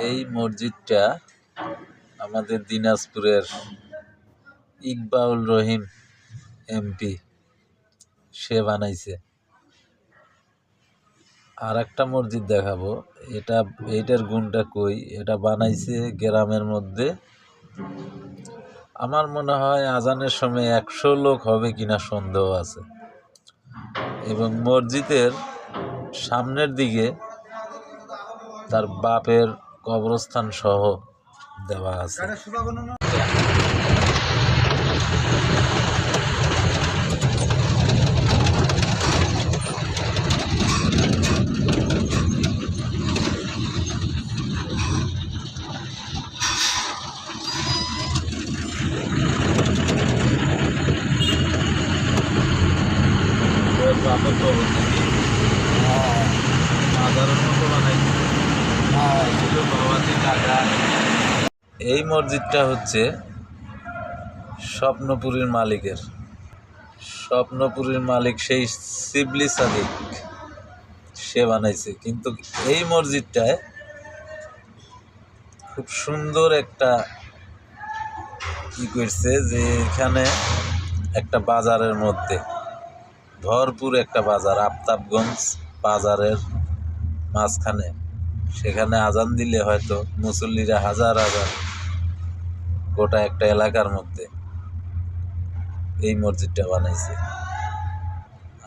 এই মসজিদটা আমাদের দিনাজপুরের ইকবাউল রহিম এমপি সে বানাইছে। আর একটা মসজিদ দেখাবো, এইটার গুণটা কই। এটা বানাইছে গ্রামের মধ্যে। আমার মনে হয় আজানের সময় 100 লোক হবে কিনা সন্দেহ আছে। এবং মসজিদের সামনের দিকে তার বাপের কবরস্থান সহ দেওয়া আছে। বাপের কবর নাকি মাজারের মতো বানাইছে। এই মসজিদটা হচ্ছে স্বপ্নপুরীর মালিকের। স্বপ্নপুরীর মালিক সেই শিবলি সাদিক, সে বানাইছে। কিন্তু এই মসজিদটায় খুব সুন্দর একটা করছে, যে এখানে একটা বাজারের মধ্যে ভরপুর একটা বাজার, আফতাবগঞ্জ বাজারের মাঝখানে। সেখানে আজান দিলে হয়তো মুসল্লিরা হাজার হাজার, গোটা একটা এলাকার মধ্যে এই মসজিদটা বানাইছে।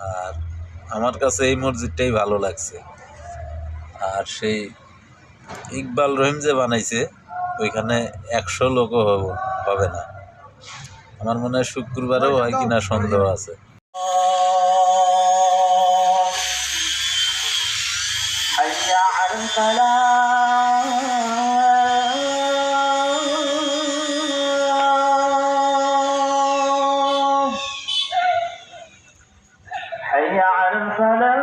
আর আমার কাছে এই মসজিদটাই ভালো লাগছে। আর সেই ইকবাল রহিম যে বানাইছে, ওইখানে 100 লোকও হবে না। আমার মনে হয় শুক্রবারেও হয় কিনা সন্দেহ আছে। حي على الفلاح